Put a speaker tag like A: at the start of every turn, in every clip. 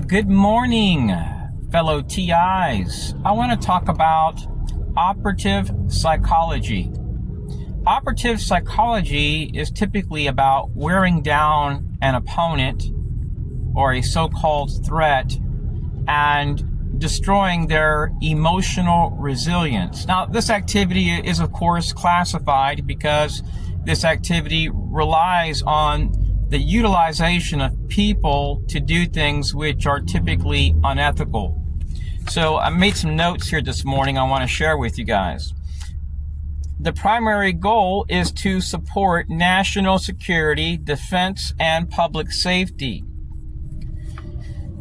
A: Good morning, fellow TIs. I want to talk about operative psychology. Operative psychology is typically about wearing down an opponent or a so-called threat and destroying their emotional resilience. Now, this activity is, of course, classified because this activity relies on the utilization of people to do things which are typically unethical. So I made some notes here this morning I want to share with you guys. The primary goal is to support national security, defense, and public safety.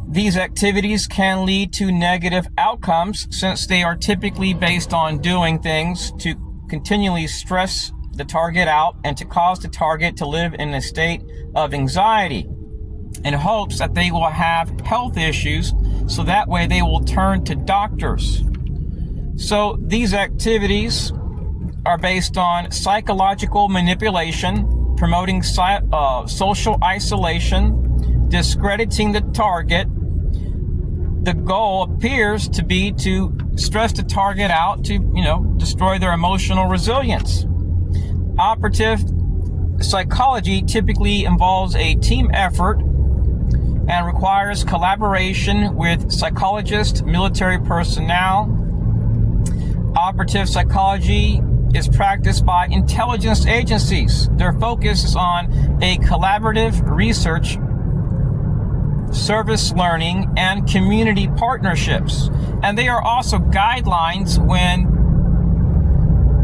A: These activities can lead to negative outcomes since they are typically based on doing things to continually stress the target out and to cause the target to live in a state of anxiety in hopes that they will have health issues, so that way they will turn to doctors. So these activities are based on psychological manipulation, promoting social isolation, discrediting the target. The goal appears to be to stress the target out to, destroy their emotional resilience. Operative psychology typically involves a team effort and requires collaboration with psychologists, military personnel. Operative psychology is practiced by intelligence agencies. Their focus is on a collaborative research, service learning, and community partnerships. And they are also guidelines when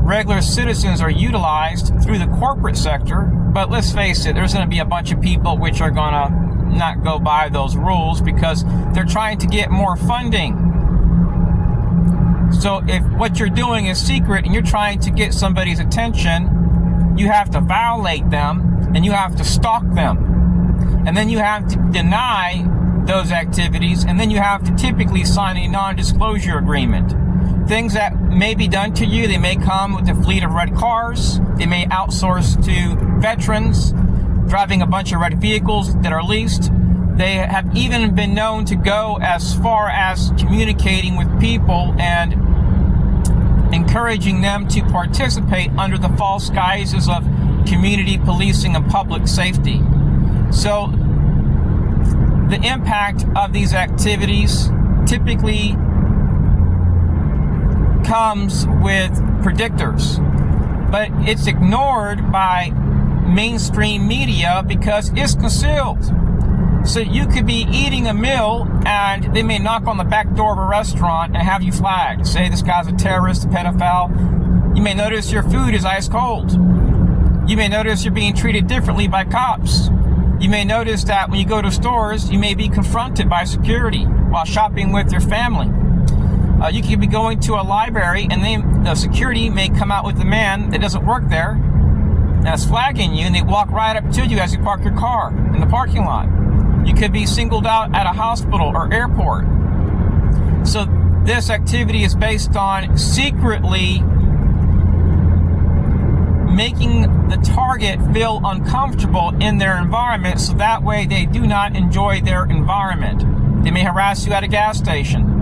A: regular citizens are utilized through the corporate sector. But let's face it, there's going to be a bunch of people which are going to not go by those rules because they're trying to get more funding. So if what you're doing is secret and you're trying to get somebody's attention, you have to violate them and you have to stalk them. And then you have to deny those activities, and then you have to typically sign a non-disclosure agreement. Things that may be done to you, they may come with a fleet of red cars. They may outsource to veterans driving a bunch of red vehicles that are leased. They have even been known to go as far as communicating with people and encouraging them to participate under the false guises of community policing and public safety. So the impact of these activities typically comes with predictors, but it's ignored by mainstream media because it's concealed. So you could be eating a meal and they may knock on the back door of a restaurant and have you flagged. Say this guy's a terrorist, a pedophile. You may notice your food is ice cold. You may notice you're being treated differently by cops. You may notice that when you go to stores, you may be confronted by security while shopping with your family. You could be going to a library and the security may come out with a man that doesn't work there that's flagging you, and they walk right up to you as you park your car in the parking lot. You could be singled out at a hospital or airport. So this activity is based on secretly making the target feel uncomfortable in their environment, so that way they do not enjoy their environment. They may harass you at a gas station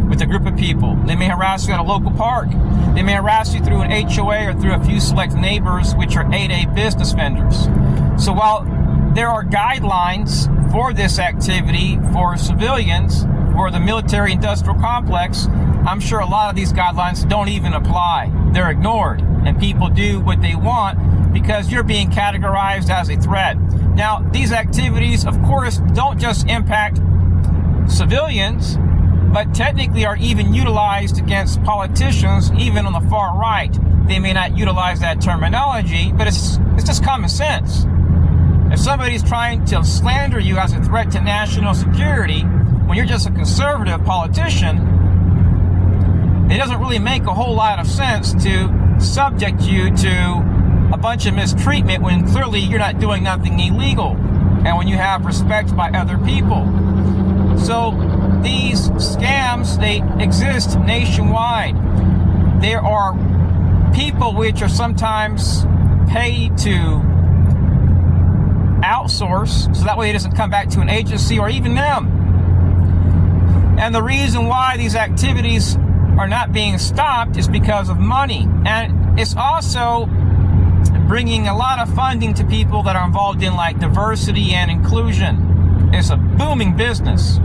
A: with a group of people. They may harass you at a local park. They may harass you through an HOA or through a few select neighbors, which are 8A business vendors. So while there are guidelines for this activity for civilians, for the military industrial complex, I'm sure a lot of these guidelines don't even apply. They're ignored, and people do what they want because you're being categorized as a threat. Now, these activities, of course, don't just impact civilians, but technically are even utilized against politicians, even on the far right. They may not utilize that terminology, but it's just common sense. If somebody's trying to slander you as a threat to national security when you're just a conservative politician, it doesn't really make a whole lot of sense to subject you to a bunch of mistreatment when clearly you're not doing nothing illegal and when you have respect by other people. So these scams, they exist nationwide. There are people which are sometimes paid to outsource, so that way it doesn't come back to an agency or even them. And the reason why these activities are not being stopped is because of money. And it's also bringing a lot of funding to people that are involved in like diversity and inclusion. It's a booming business.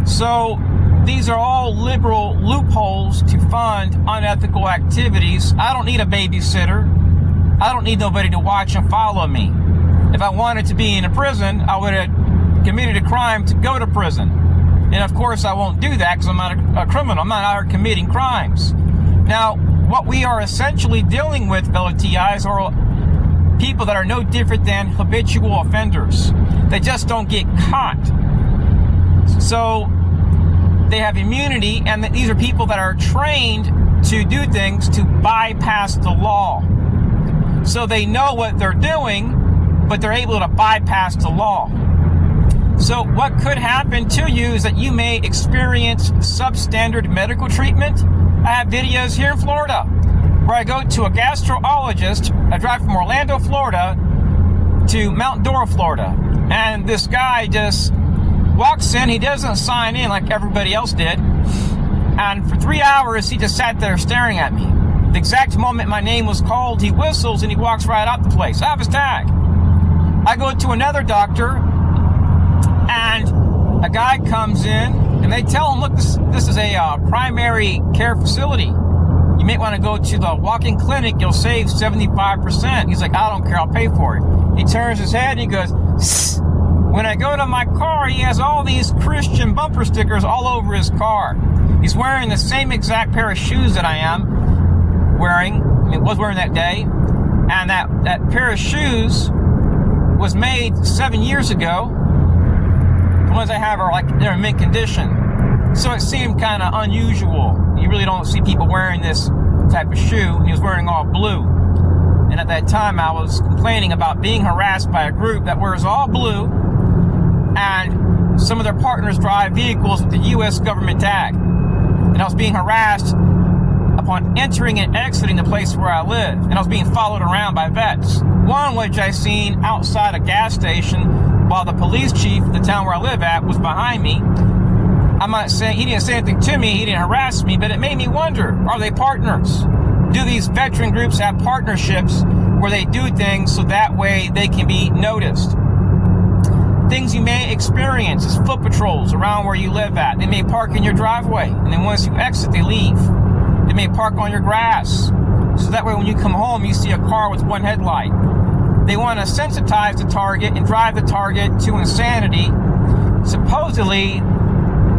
A: So these are all liberal loopholes to fund unethical activities. I don't need a babysitter. I don't need nobody to watch and follow me. If I wanted to be in a prison, I would have committed a crime to go to prison. And of course I won't do that because I'm not a criminal. I'm not out here committing crimes. Now, what we are essentially dealing with, fellow TIs, are people that are no different than habitual offenders. They just don't get caught. So they have immunity, and these are people that are trained to do things to bypass the law. So they know what they're doing, but they're able to bypass the law. So what could happen to you is that you may experience substandard medical treatment. I have videos here in Florida where I go to a gastrologist. I drive from Orlando, Florida to Mount Dora, Florida. And this guy just walks in. He doesn't sign in like everybody else did. And for 3 hours, he just sat there staring at me. The exact moment my name was called, he whistles and he walks right out the place. I have his tag. I go to another doctor, and a guy comes in, and they tell him, look, this is a primary care facility. You may want to go to the walk-in clinic. You'll save 75%. He's like, I don't care. I'll pay for it. He turns his head, and he goes, Sss. When I go to my car, he has all these Christian bumper stickers all over his car. He's wearing the same exact pair of shoes that I am wearing. Was wearing that day. And that pair of shoes was made 7 years ago. The ones I have are like, they're in mint condition. So it seemed kind of unusual. You really don't see people wearing this type of shoe. And he was wearing all blue. And at that time, I was complaining about being harassed by a group that wears all blue. And some of their partners drive vehicles with the U.S. government tag. And I was being harassed upon entering and exiting the place where I live. And I was being followed around by vets. One which I seen outside a gas station while the police chief of the town where I live at was behind me. I'm not saying he didn't say anything to me, he didn't harass me, but it made me wonder, are they partners? Do these veteran groups have partnerships where they do things so that way they can be noticed? Things you may experience is foot patrols around where you live at. They may park in your driveway, and then once you exit, they leave. They may park on your grass, so that way when you come home, you see a car with one headlight. They want to sensitize the target and drive the target to insanity. Supposedly,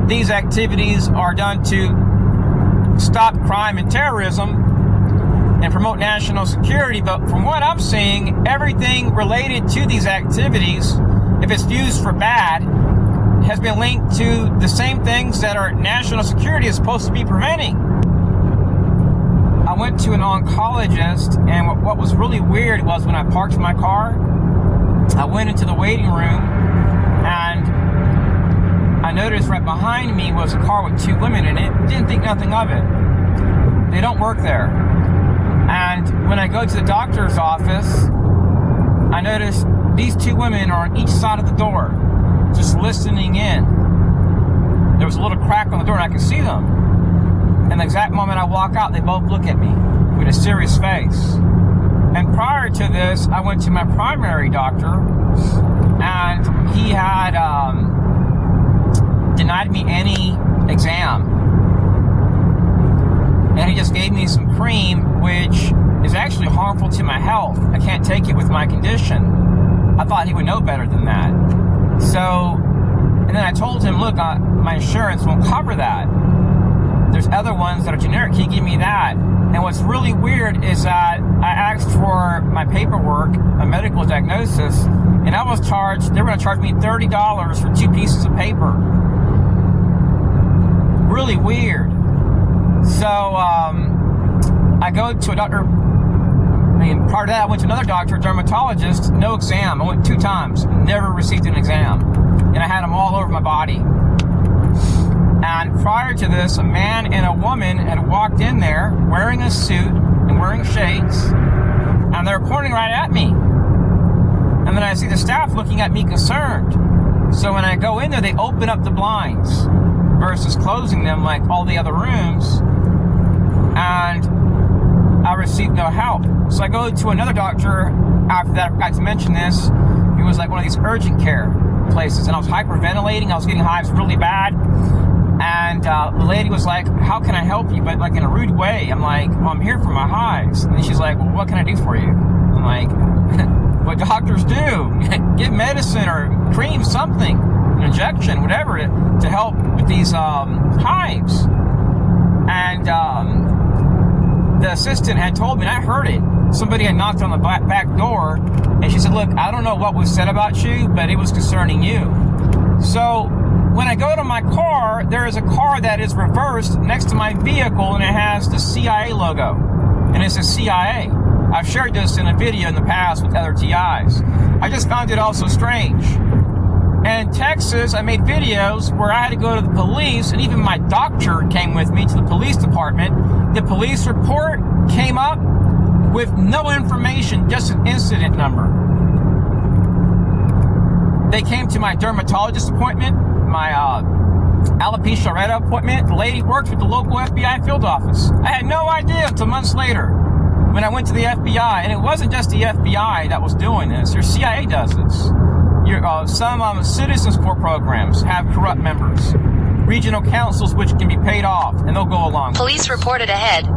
A: these activities are done to stop crime and terrorism and promote national security, but from what I'm seeing, everything related to these activities, if it's used for bad, has been linked to the same things that our national security is supposed to be preventing. I went to an oncologist, and what was really weird was when I parked my car, I went into the waiting room, and I noticed right behind me was a car with two women in it. Didn't think nothing of it. They don't work there. And when I go to the doctor's office, I noticed these two women are on each side of the door, just listening in. There was a little crack on the door, and I could see them. And the exact moment I walk out, they both look at me with a serious face. And prior to this, I went to my primary doctor, and he had denied me any exam. And he just gave me some cream, which is actually harmful to my health. I can't take it with my condition. I thought he would know better than that. So, and then I told him, look, my insurance won't cover that. There's other ones that are generic. Can you give me that? And what's really weird is that I asked for my paperwork, a medical diagnosis, and I was charged, they were going to charge me $30 for 2 pieces of paper. Really weird. So, I go to a doctor. Prior to that, I went to another doctor, a dermatologist, no exam. I went 2 times, never received an exam. And I had them all over my body. And prior to this, a man and a woman had walked in there wearing a suit and wearing shades, and they're pointing right at me. And then I see the staff looking at me concerned. So when I go in there, they open up the blinds. versus closing them like all the other rooms, and I received no help. So I go to another doctor after that. I forgot to mention this. It was like one of these urgent care places, and I was hyperventilating. I was getting hives really bad, and the lady was like, "How can I help you?" But like in a rude way. I'm like, "Well, I'm here for my hives." And then she's like, "Well, what can I do for you?" I'm like, "What doctors do: give medicine or cream, something, an injection, whatever, to help with these hives." And the assistant had told me, and I heard it. Somebody had knocked on the back door, and she said, "Look, I don't know what was said about you, but it was concerning you." So when I go to my car, there is a car that is reversed next to my vehicle, and it has the CIA logo, and it says CIA. I've shared this in a video in the past with other TIs. I just found it also strange. And in Texas, I made videos where I had to go to the police, and even my doctor came with me to the police department. The police report came up with no information, just an incident number. They came to my dermatologist appointment, my alopecia areata appointment. The lady worked with the local FBI field office. I had no idea until months later when I went to the FBI, and it wasn't just the FBI that was doing this. Your CIA does this. Some citizen support programs have corrupt members. Regional councils which can be paid off, and they'll go along.
B: Police reported ahead.